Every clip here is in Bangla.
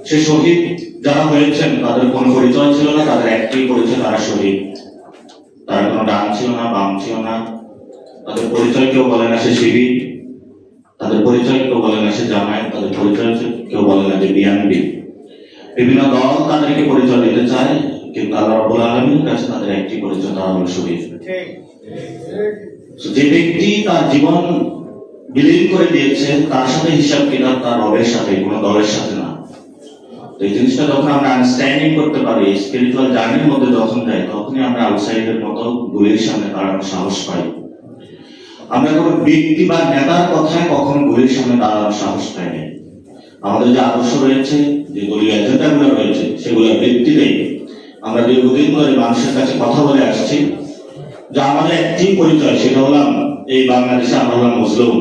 সে শহীদ যারা হয়েছেন তাদের কোনো পরিচয় ছিল না, তাদের একটি পরিচয়, তারা শহীদ। তার কোনো ডান ছিল না, বাম ছিল না, তাদের পরিচয় কেউ বলে না সে শিবির, তাদের পরিচয় কেউ বলে না সে জামায়াত, তাদের পরিচয় কেউ বলে না যে বিএনপি। বিভিন্ন দল তাদেরকে পরিচয় দিতে চায়, কিন্তু আল্লাহ রাব্বুল আলামিনের কাছে তাদের একটি পরিচয়, তারা হলো শহীদ। যে ব্যক্তি তার জীবন বিলীন করে দিয়েছে তার সাথে হিসাব কিতাব তার রবের সাথে, কোনো দলের সাথে না। এই জিনিসটা যখন আমরা আন্ডারস্ট্যান্ডিং করতে পারি, স্পিরিচুয়াল জার্নির মধ্যে যখন যাই, তখনই আমরা আউটসাইডের মতো গুলির সামনে দাঁড়ানোর সাহস পাই। আমরা কোনো ব্যক্তি বা নেতার কথায় কখনো গুলির সামনে দাঁড়ানোর সাহস পাই না। আমাদের যে আদর্শ রয়েছে, যে দলীয় এজেন্ডাগুলো রয়েছে, সেগুলোর ভিত্তিতেই আমরা দীর্ঘদিন ধরে মানুষের কাছে কথা বলে আসছি যে আমাদের একটি পরিচয়, সেটা হলাম এই বাংলাদেশে আমরা হলাম মুসলিম।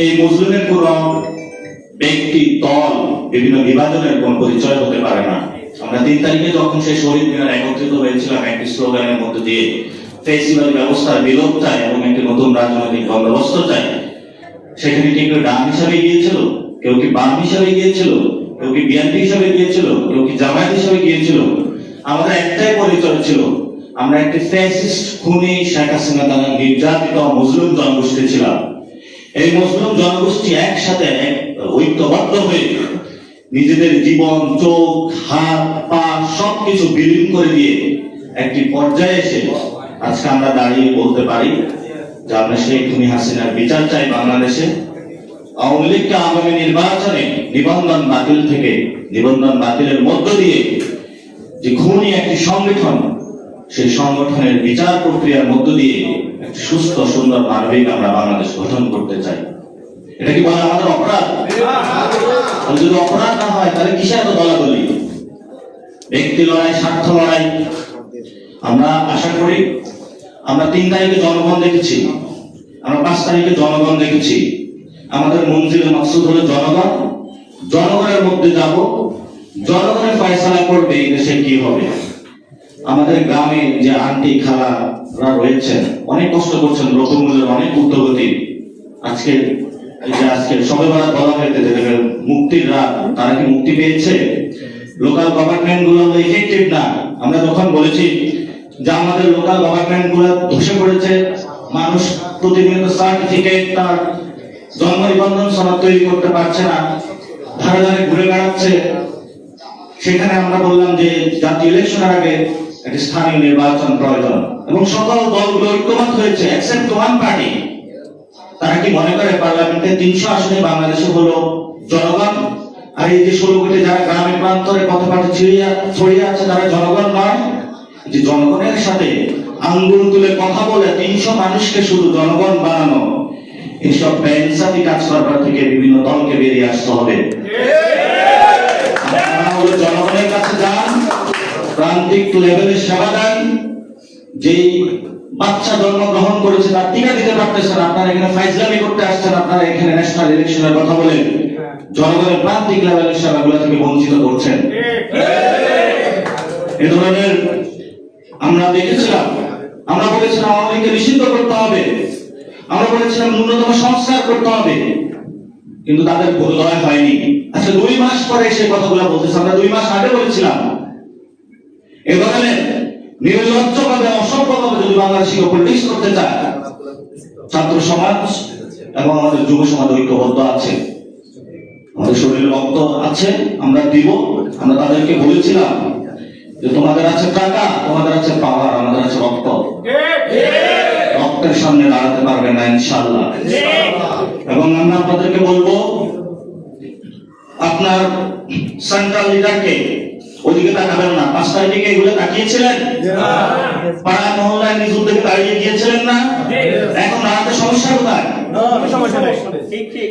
এই মুসলিমের কোন ব্যক্তি, দল, বিভিন্ন বিভাজনের কোন পরিচয় হতে পারে না। আমরা 3 তারিখে যখন সেই শহীদ মিনার একত্রিত হয়েছিলাম একটি স্লোগানের মধ্যে দিয়ে, ফেসিবাদী ব্যবস্থার বিলোপ চাই এবং একটি নতুন রাজনৈতিক বন্দোবস্ত চাই, সেখানে কি কেউ ডান হিসাবে গিয়েছিল, কেউ কি বাম হিসাবে গিয়েছিল, কেউ কি বিএনপি হিসাবে গিয়েছিল, কেউ কি জামায়াত হিসাবে গিয়েছিল? আমাদের একটাই পরিচয় ছিল, আমরা একটি ফ্যাসিস্ট খুনি শেখ হাসিনা দ্বারা নির্যাতিত মুসলিম জনগোষ্ঠী ছিলাম। এই মুসলিম জনগোষ্ঠী একসাথে ঐক্যবদ্ধ হয়ে নিজেদের জীবন, চোখ, হাত, পা সবকিছু বিলীন করে দিয়ে একটি পর্যায়ে এসে আজকে আমরা দাঁড়িয়ে বলতে পারি যে আমরা সেই খুনি হাসিনার বিচার চাই বাংলাদেশে। আওয়ামী লীগকে আগামী নির্বাচনে নিবন্ধন বাতিলের মধ্য দিয়ে যে খুনি একটি সংগঠন, সেই সংগঠনের বিচার প্রক্রিয়ার মধ্য দিয়ে একটি সুস্থ সুন্দর মানবিক আমরা বাংলাদেশ গঠন করতে চাই। এটা কি বলা আমাদের অপরাধ? যদি অপরাধ না হয় তাহলে কিসের এত দলাদলি, ব্যক্তি লড়াই, স্বার্থ লড়াই? আমরা আশা করি আমরা 3 তারিখে জনগণ দেখেছি, আমরা 5 তারিখে জনগণ দেখেছি। আমাদের মঞ্জিলে মাকসুদ হলো জনগণ। জনগণের মধ্যে যাব, জনগণের ফয়সালা করবে এই দেশে কি হবে। আমাদের গ্রামে যে আন্টি খালারা রয়েছেন, অনেক কষ্ট করছেন, দ্রব্যমূল্যের অনেক ঊর্ধ্বগতি। আজকে সবে বরাত বলা হয়েছে যে মুক্তির রাত, তারা কি মুক্তি পেয়েছে? লোকাল গভর্নমেন্ট গুলো ইফেক্টিভ না। আমরা যখন বলেছি যে আমাদের লোকাল গভর্নমেন্ট গুলো ধসে পড়েছে, মানুষ প্রতিনিয়ত সার্টিফিকেট, তার জন্ম নিবন্ধন সনদ তৈরি করতে পারছে না, ধারে ধারে ঘুরে বেড়াচ্ছে, সেখানে আমরা বললাম যে জাতীয় ইলেকশনের আগে একটি স্থানীয় নির্বাচন প্রয়োজন এবং সকল দলগুলো ঐক্যমত হয়েছে এক্সেপ্ট ওয়ান পার্টি। তারা কি মনে করে পার্লামেন্টে 300 আসনে বাংলাদেশে হলো জনগণ, আর এই যে 16 কোটি যারা গ্রামের প্রান্তরে পথে ছড়িয়ে আছে তারা জনগণ নয়? যে জনগণের সাথে আঙ্গুল তুলে কথা বলে 300 মানুষকে শুধু জনগণ বানানো, এইসব বেইনসাফি কাজ করার থেকে বিভিন্ন দলকে বেরিয়ে আসতে হবে। জনগণের কাছে যান, প্রান্তিক লেভেলে সেবা দেন। যেই বাচ্চা জন্মগ্রহণ করেছে তার টিকা দিতে পারতেছেন, আপনারা এখানে ফাইজলামি করতে আসছেন, আপনারা এখানে ন্যাশনাল ইলেকশনের কথা বলেন জনগণের প্রান্তিক লেভেলের সেবাগুলো থেকে বঞ্চিত করছেন। এ ধরনের আমরা দেখেছিলাম, আমরা বলেছিলাম আওয়ামী লীগকে নিষিদ্ধ করতে হবে, আমরা বলেছিলাম ন্যূনতম সংস্কার করতে হবে, কিন্তু তাদের বোধোদয় হয়নি। আচ্ছা 2 মাস পরে সেই কথাগুলো বলতেছে, আমরা 2 মাস আগে বলেছিলাম। এ ধরনের নির্লজ্জভাবে, অসভ্যভাবে যদি বাংলাদেশকে পলিটিক্স করতে চায়, ছাত্র সমাজ এবং আমাদের যুব সমাজ ঐক্যবদ্ধ আছে, আমাদের শরীরে রক্ত আছে, আমরা দিব। আমরা তাদেরকে বলেছিলাম যে তোমাদের আছে টাকা, তোমাদের আছে পাওয়ার, আমাদের আছে রক্ত। রক্তের সামনে দাঁড়াতে পারবে না ইনশাআল্লাহ। এবং আমরা আপনাদেরকে বলবো, আপনার সেন্ট্রাল লিডারকে ওদিকে তাকাবেন না। 5 তারিখে এগুলো তাকিয়েছিলেন, পাড়া মহল্লায় নিজ উদ্যোগে দাঁড়িয়ে গিয়েছিলেন না? এখন দাঁড়াতে সমস্যা কোথায়?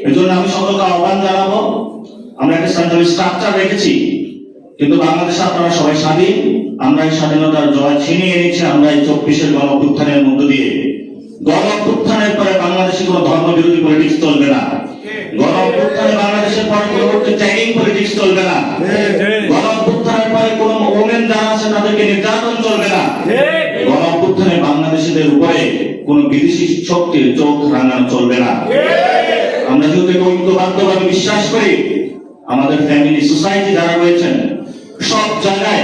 এই জন্য আমি সকলকে আহ্বান জানাবো, আমরা একটা সেন্ট্রাল স্ট্রাকচার রেখেছি, কিন্তু বাংলাদেশে আপনারা সবাই স্বাধীন। আমরা এই স্বাধীনতার জয় ছিনিয়ে এনেছি আমরা এই 24-এর গণ অভ্যুত্থানের মধ্য দিয়ে। গণ অভ্যুত্থানের পরে বাংলাদেশে কোনো ধর্ম বিরোধী পলিটিক্স চলবে না। গণ অভ্যুত্থানে বাংলাদেশের পরে পরবর্তী ট্যাগিং পলিটিক্স চলবে না। গণ অভ্যুত্থানের পরে কোনো ওমেন যারা আছে তাদেরকে নির্যাতন চলবে না। গণ অভ্যুত্থানে বাংলাদেশিদের উপরে কোনো বিদেশি শক্তির চোখ রাঙানো চলবে না। আমরা যেহেতু ঐক্যবদ্ধভাবে বিশ্বাস করি, আমাদের ফ্যামিলি, সোসাইটি যারা রয়েছেন, সব জায়গায়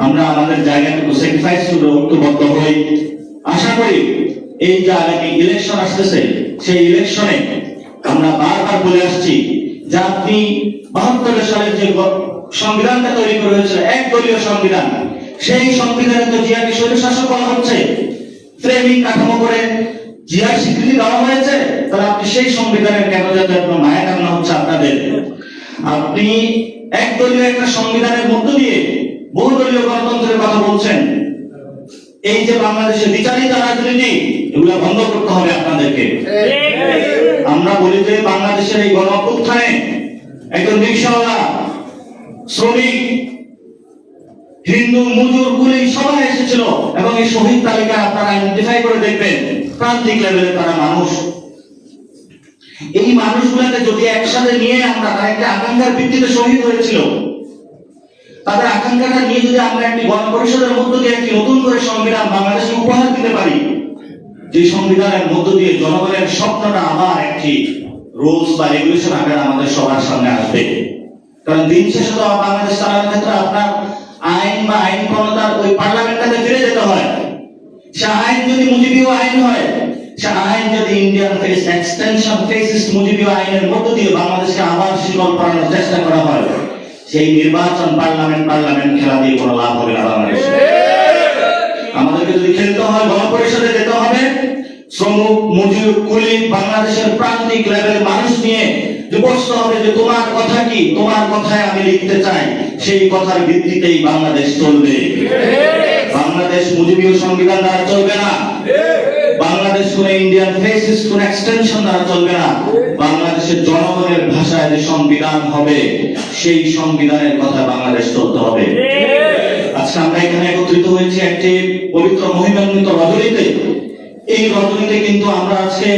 আমরা আমাদের জায়গাটুকু স্যাক্রিফাইস করে ঐক্যবদ্ধ হই। আশা করি এই যে আগামী ইলেকশন আসতেছে, সেই ইলেকশনে আমরা বারবার বলে আসছি যে আপনি 72 সালের যে সংবিধানটা তৈরি করে হয়েছিল, একদলীয় সংবিধান, সেই সংবিধানে তো জিয়াকে স্বৈরশাসক বলা হচ্ছে, ফ্রেমিং কাঠামো করে জিয়ার স্বীকৃতি দেওয়া হয়েছে। তাহলে আপনি সেই সংবিধানের কেন যাতে আপনার মায়া কান্না হচ্ছে আপনাদের? আপনি একদলীয় একটা সংবিধানের মধ্য দিয়ে বহুদলীয় গণতন্ত্রের কথা বলছেন। এই যে বাংলাদেশে বিচারিত রাজনীতি, এগুলো বন্ধ করতে হবে আপনাদেরকে। আমরা বলি যে বাংলাদেশের এই গণ অভ্যুত্থানে একজন রিকশাওয়ালা, শ্রমিক, হিন্দু, মজুর, কুলি সবাই এসেছিল, এবং এই শহীদ তালিকা আপনারা আইডেন্টিফাই করে দেখবেন প্রান্তিক লেভেলে তারা মানুষ। এই মানুষগুলোকে যদি একসাথে নিয়ে আমরা একটা আকাঙ্ক্ষার ভিত্তিতে শহীদ হয়েছিল, তাদের আকাঙ্ক্ষাটা নিয়ে যদি আমরা একটি গণপরিষদের মধ্য দিয়ে একটি নতুন করে সংবিধান বাংলাদেশে উপহার দিতে পারি, যে সংবিধানের মধ্য দিয়ে জনগণের স্বপ্নটা আবার একটি রুলস বা রেগুলেশন আকারে আমাদের সবার সামনে আসবে। কারণ দিন শেষে তো বাংলাদেশ চালানোর ক্ষেত্রে আপনার আইন বা আইন ক্ষমতার ওই পার্লামেন্টটাতে ফিরে যেতে হয়। সে আইন যদি মুজিবীয় আইন হয়, সে আইন যদি ইন্ডিয়ান ফেস এক্সটেনশন ফেসিস্ট মুজিবীয় আইনের মধ্য দিয়ে বাংলাদেশকে আবার শিকল পরানোর চেষ্টা করা হয়, সেই নির্বাচন পার্লামেন্ট খেলা দিয়ে কোনো লাভ হবে না বাংলাদেশে। আমাদেরকে যদি খেলতে হয়, গণপরিষদে যেতে হবে, শ্রমিক, মজুর, কুলি, বাংলাদেশের প্রান্তিক লেভেলের মানুষ নিয়ে যে বসতে হবে যে তোমার কথা কি, তোমার কথায় আমি লিখতে চাই, সেই কথার ভিত্তিতেই বাংলাদেশ চলবে। বাংলাদেশ মুজিবীয় সংবিধান দ্বারা চলবে না, বাংলাদেশ কোন ইন্ডিয়ান ফেসিস্ট কোন এক্সটেনশন দ্বারা চলবে না। বাংলাদেশের জনগণের ভাষায় যে সংবিধান হবে, সেই সংবিধানের কথা বাংলাদেশ চলতে হবে। আজকে আমরা এখানে একত্রিত হয়েছি একটি পবিত্র মহিমান্বিত রজনীতে। এই রজনীতে কিন্তু আমরা আজকে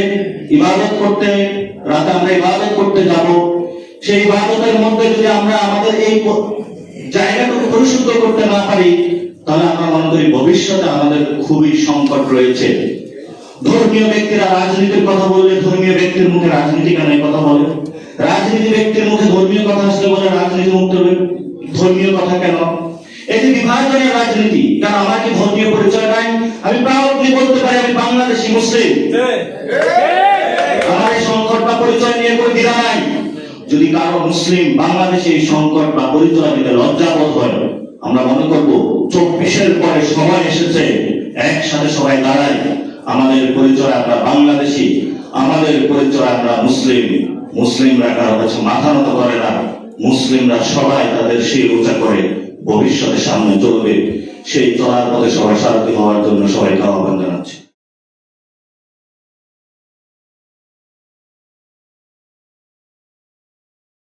ইবাদত করতে, রাতে আমরা ইবাদত করতে যাব। সেই ইবাদতের মধ্যে যদি আমরা আমাদের এই জায়গাটুকু পরিশুদ্ধ করতে না পারি, তাহলে আমরা মনে করি ভবিষ্যতে আমাদের খুবই সংকট রয়েছে। ধর্মীয় ব্যক্তিরা রাজনীতির কথা বললে ধর্মীয় ব্যক্তির মুখে রাজনীতি কেন কথা বলে? রাজনীতি ব্যক্তির মুখে ধর্মীয় কথা আসলে বলে রাজনীতি মুক্ত ধর্মীয় কথা কেন? এই যে বিভাজনের রাজনীতি, কারণ আমার কি ধর্মীয় পরিচয় নাই, আমি প্রাউডলি বলতে পারি আমি বাংলাদেশি মুসলিম, আমার এই সংকট বা পরিচয় নিয়ে কোনো দ্বিধা নাই। যদি কারো মুসলিম বাংলাদেশে এই সংকট বা পরিচয় দিতে লজ্জাবোধ হয়, আমরা মনে করবো 24-এর পরে সময় এসেছে একসাথে সবাই দাঁড়াই, আমাদের পরিচয় আমরা বাংলাদেশি, আমাদের পরিচয় আমরা মুসলিম। মুসলিমরা কারো কাছে মাথা নত করে না, মুসলিমরা সবাই তাদের শির উঁচা করে ভবিষ্যতের সামনে চলবে। সেই চলার পথে সবাই সারথি হওয়ার জন্য সবাইকে আহ্বান